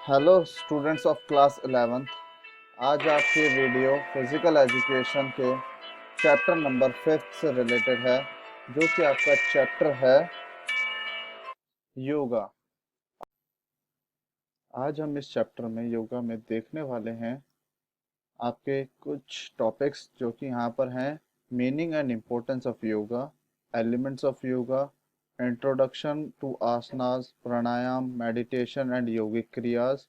Hello students of class 11th। आज आपकी video physical education के चैप्टर नंबर 5 से रिलेटेड है, जो कि आपका चैप्टर है योगा। आज हम इस चैप्टर में योगा में देखने वाले हैं आपके कुछ टॉपिक्स जो कि यहाँ पर हैं। Meaning and importance of yoga, elements of yoga, introduction to asanas, pranayama, meditation and yogic kriyas,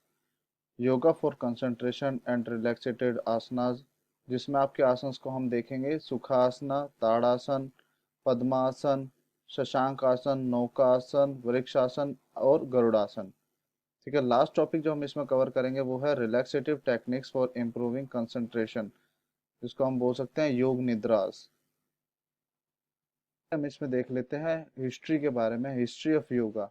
yoga for concentration and relaxated asanas, जिसमें आपके आसनस को हम देखेंगे सुखासना, ताड़ासन, पद्मासन, शशांक आसन, नौकासन, वृक्षासन और गरुड़ासन। ठीक है, लास्ट टॉपिक जो हम इसमें कवर करेंगे वो है रिलैक्सेटिव टेक्निक्स फॉर इम्प्रूविंग कंसंट्रेशन, जिसको हम बोल सकते हैं योग निद्रास। हम इसमें देख लेते हैं हिस्ट्री के बारे में, हिस्ट्री ऑफ योगा।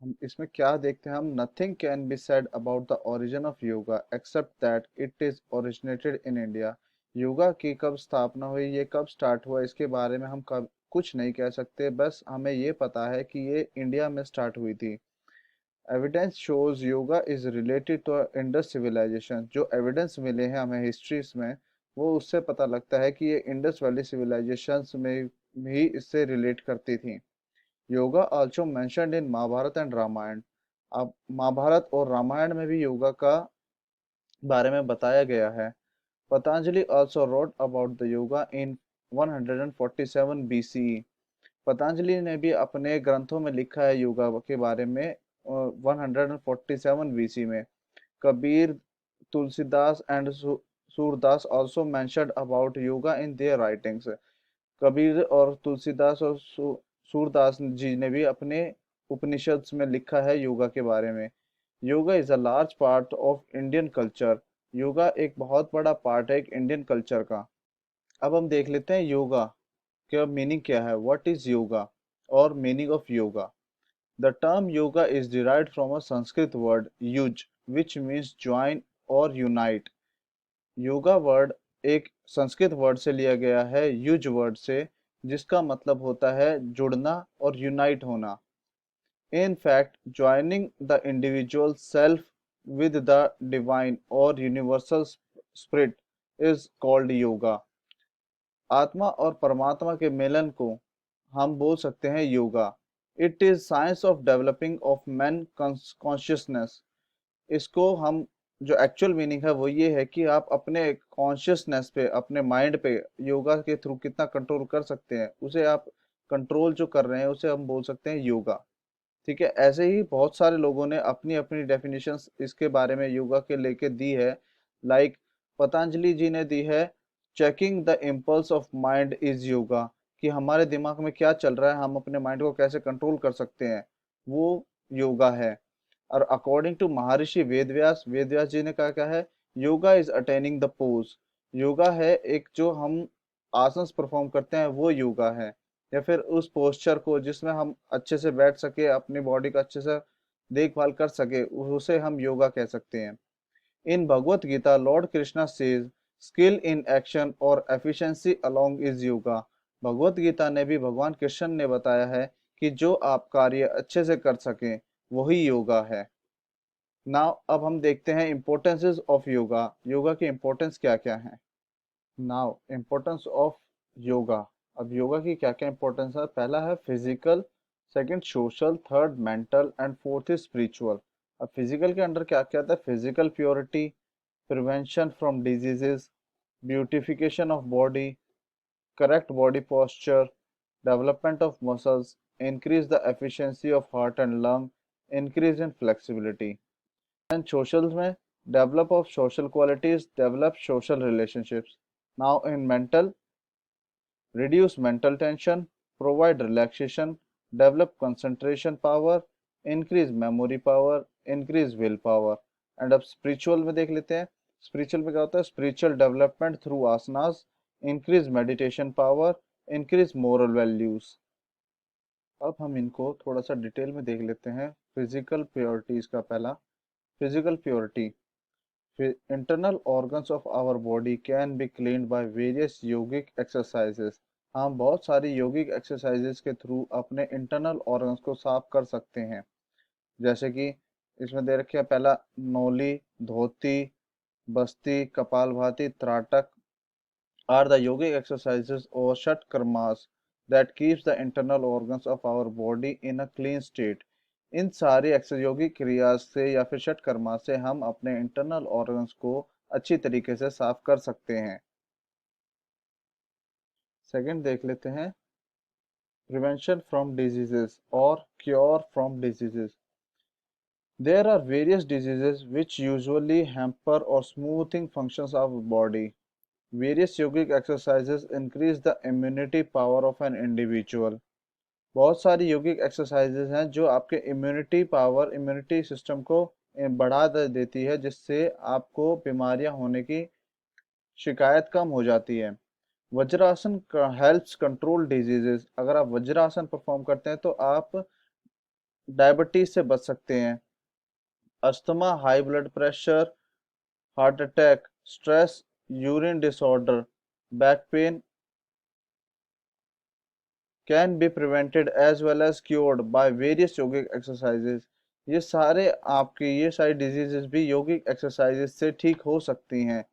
हम इसमें क्या देखते हैं, हम nothing can be said about the origin of yoga except that it is originated in India. Yoga की कब स्थापना हुई, ये कब स्टार्ट हुआ, इसके बारे में हम कब कुछ नहीं कह सकते, बस हमें ये पता है कि ये इंडिया में स्टार्ट हुई थी। Evidence shows yoga is related to Indus civilisation. जो एविडेंस मिले हैं हमें हिस्ट्रीज में, वो उससे पता लगता है कि ये इंडस वैली सिविलाइजेशन में भी इससे रिलेट करती थी। Yoga also mentioned in Mahabharata and Ramayana. अब महाभारत और रामायण में भी योगा का बारे में बताया गया है। Patanjali also wrote about the yoga in 147 BCE। Patanjali ने भी अपने ग्रंथों में लिखा है योगा के बारे में 147 BC में। Kabir, Tulsidas and Surdas also mentioned about yoga in their writings. Kabir और तुलसीदास और सूरदास जी ने भी अपने उपनिषद में लिखा है योगा के बारे में। Yoga is a large part of Indian culture. Yoga एक बहुत बड़ा पार्ट है एक इंडियन कल्चर का। अब हम देख लेते हैं योगा का मीनिंग क्या है, व्हाट इज योगा और meaning of yoga. The term yoga is derived from a Sanskrit word use which means join और यूनाइट। योगा वर्ड एक संस्कृत वर्ड से लिया गया है, युज वर्ड से, जिसका मतलब होता है जुड़ना और यूनाइट होना। In fact joining the individual self with the divine और universal spirit is called yoga. आत्मा और परमात्मा के मिलन को हम बोल सकते हैं yoga. It is science of developing of man consciousness. इसको हम जो एक्चुअल मीनिंग है वो ये है कि आप अपने कॉन्शियसनेस पे, अपने माइंड पे योगा के थ्रू कितना कंट्रोल कर सकते हैं, उसे आप कंट्रोल जो कर रहे हैं उसे हम बोल सकते हैं योगा। ठीक है, ऐसे ही बहुत सारे लोगों ने अपनी अपनी डेफिनेशंस इसके बारे में योगा के लेके दी है। लाइक पतंजलि जी ने दी है, checking the impulse of mind is yoga, कि हमारे दिमाग में क्या चल रहा है, हम अपने माइंड को कैसे कंट्रोल कर सकते हैं, वो योगा है। और अकॉर्डिंग टू महर्षि वेदव्यास, वेदव्यास जी ने कहा क्या है, yoga is attaining the pose. Yoga है एक जो हम आसन परफॉर्म करते हैं वो योगा है, या फिर उस पोस्चर को जिसमें हम अच्छे से बैठ सके, अपनी बॉडी का अच्छे से देखभाल कर सके, उसे हम योगा कह सकते हैं। In Bhagavad Gita lord Krishna says skill in action और efficiency along is yoga. Bhagavad Gita ने भी भगवान कृष्ण ने बताया है कि जो आप कार्य अच्छे से कर सकें वही योगा है। नाउ अब हम देखते हैं इम्पोर्टेंसेस ऑफ योगा। योगा की इम्पोर्टेंस क्या क्या है। Now importance of yoga. अब योगा की क्या क्या इम्पोर्टेंस है, पहला है physical, second social, third mental and fourth is spiritual. अब फिजिकल के अंडर क्या क्या आता है, physical purity, prevention from diseases, beautification of body, correct body posture, development of muscles, increase the efficiency of heart and lung, increase in flexibility. And social में develop of social qualities, develop social relationships. Now in mental, reduce mental tension, provide relaxation, develop concentration power, increase memory power, increase willpower. And अब spiritual में देख लेते हैं। spiritual में क्या होता है, spiritual development through asanas, increase meditation power, increase moral values. अब हम इनको थोड़ा सा डिटेल में देख लेते हैं। फिजिकल प्योरिटीज का पहला, physical purity. Internal organs of our body can be cleaned by various yogic exercises. हम बहुत सारी योगिक एक्सरसाइजेस के थ्रू अपने इंटरनल ऑर्गन्स को साफ कर सकते हैं, जैसे कि इसमें दे रखे हैं पहला नोली, धोती, बस्ती, kapalbhati, त्राटक are the yogic exercises or षटकर्मास that keeps the internal organs of our body in a clean state. इन सारी योगिक क्रिया से या फिर षटकर्मा से हम अपने इंटरनल ऑर्गन्स को अच्छी तरीके से साफ कर सकते हैं। सेकंड देख लेते हैं प्रिवेंशन फ्रॉम डिजीजेस और cure from diseases. There are various diseases which usually hamper or smoothing functions of body. Various yogic exercises increase the immunity power of an individual. बहुत सारी योगिक एक्सरसाइजेज हैं जो आपके इम्यूनिटी सिस्टम को बढ़ा देती है, जिससे आपको बीमारियां होने की शिकायत कम हो जाती है। Vajrasana helps control diseases. अगर आप वज्रासन परफॉर्म करते हैं तो आप डायबिटीज से बच सकते हैं। Asthma, high blood pressure, heart attack, stress, urine disorder, back pain can be prevented as well as cured by various yogic exercises. ये सारी डिजीजेस भी योगिक एक्सरसाइजेस से ठीक हो सकती हैं।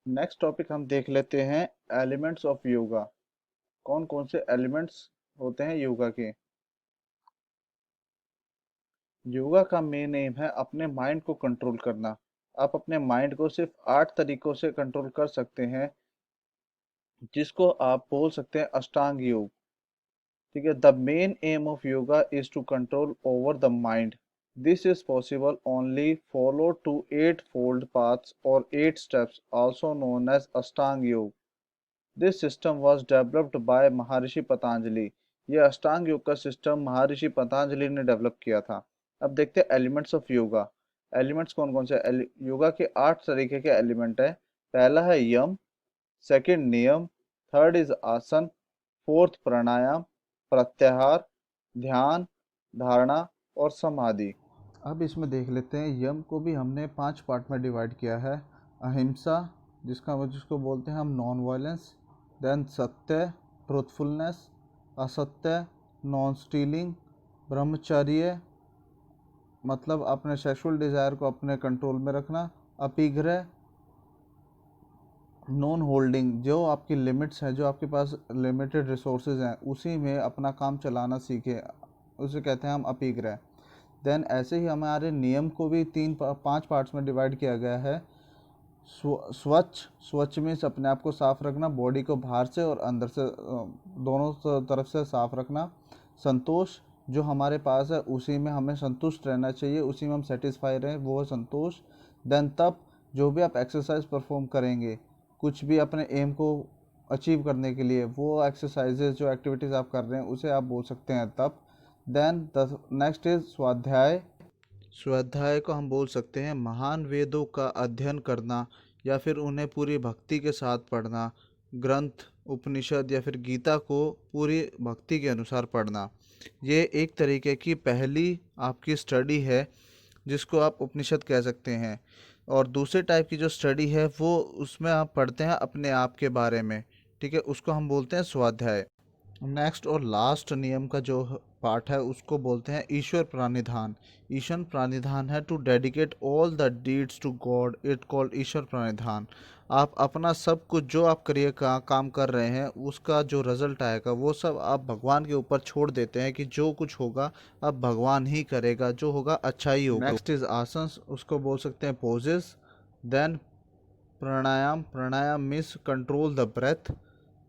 नेक्स्ट टॉपिक हम देख लेते हैं एलिमेंट्स ऑफ योगा। कौन कौन से एलिमेंट्स होते हैं योगा के। योगा का मेन एम है अपने माइंड को कंट्रोल करना। आप अपने माइंड को सिर्फ 8 तरीकों से कंट्रोल कर सकते हैं, जिसको आप बोल सकते हैं अष्टांग योग। ठीक है। The main aim of yoga is to control over the mind. This is possible only follow to 8 fold paths or 8 steps, also known as Ashtanga yoga. This system was developed by महर्षि पतंजलि। यह अष्टांग योग का सिस्टम महर्षि पतंजलि ने डेवलप किया था। अब देखते हैं elements of yoga. Elements कौन कौन से। योगा के 8 तरीके के एलिमेंट है। पहला है यम, सेकंड नियम, थर्ड इज आसन, फोर्थ प्राणायाम, प्रत्याहार, ध्यान, धारणा और समाधि। अब इसमें देख लेते हैं यम को भी हमने 5 पार्ट में डिवाइड किया है। अहिंसा, जिसको बोलते हैं हम नॉन वायलेंस, देन सत्य ट्रूथफुलनेस, असत्य नॉन स्टीलिंग, ब्रह्मचर्य मतलब अपने सेक्सुअल डिज़ायर को अपने कंट्रोल में रखना, अपिग्रह नॉन होल्डिंग, जो आपकी लिमिट्स हैं, जो आपके पास लिमिटेड रिसोर्सेज हैं उसी में अपना काम चलाना सीखे, उसे कहते हैं हम अपिग्रह। देन ऐसे ही हमारे नियम को भी 5 पार्ट्स में डिवाइड किया गया है। स्वच्छ मीन्स अपने आप को साफ रखना, बॉडी को बाहर से और अंदर से दोनों तरफ से साफ रखना। संतोष, जो हमारे पास है उसी में हमें संतुष्ट रहना चाहिए, उसी में हम सेटिस्फाई रहें, वो है संतोष। देन तप, जो भी आप एक्सरसाइज परफॉर्म करेंगे कुछ भी अपने एम को अचीव करने के लिए, वो एक्सरसाइजेज जो एक्टिविटीज़ आप कर रहे हैं उसे आप बोल सकते हैं तप। देन द नेक्स्ट इज स्वाध्याय। स्वाध्याय को हम बोल सकते हैं महान वेदों का अध्ययन करना या फिर उन्हें पूरी भक्ति के साथ पढ़ना, ग्रंथ उपनिषद या फिर गीता को पूरी भक्ति के अनुसार पढ़ना। ये एक तरीके की पहली आपकी स्टडी है जिसको आप उपनिषद कह सकते हैं। और दूसरे टाइप की जो स्टडी है वो उसमें आप पढ़ते हैं अपने आप के बारे में। ठीक है, उसको हम बोलते हैं स्वाध्याय। नेक्स्ट और लास्ट नियम का जो पार्ट है उसको बोलते हैं ईश्वर प्रणिधान। ईश्वर प्रणिधान है to dedicate all the deeds to God, it called Ishvara pranidhana. आप अपना सब कुछ जो आप करिए काम कर रहे हैं उसका जो रिजल्ट आएगा वो सब आप भगवान के ऊपर छोड़ देते हैं कि जो कुछ होगा अब भगवान ही करेगा, जो होगा अच्छा ही होगा। नेक्स्ट इज आसन, उसको बोल सकते हैं poses. Then pranayama, pranayama means control the breath.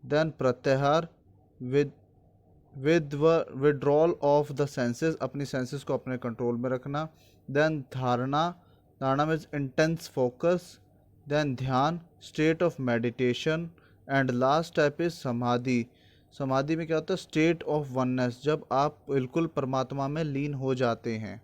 Then pratyahara, with withdrawal of the senses, अपनी सेंसेस को अपने कंट्रोल में रखना। Then dharana, dharana means intense focus. Then dhyana, state of meditation. And last type is samadhi. Samadhi में क्या होता है, स्टेट ऑफ वननेस, जब आप बिल्कुल परमात्मा में लीन हो जाते हैं।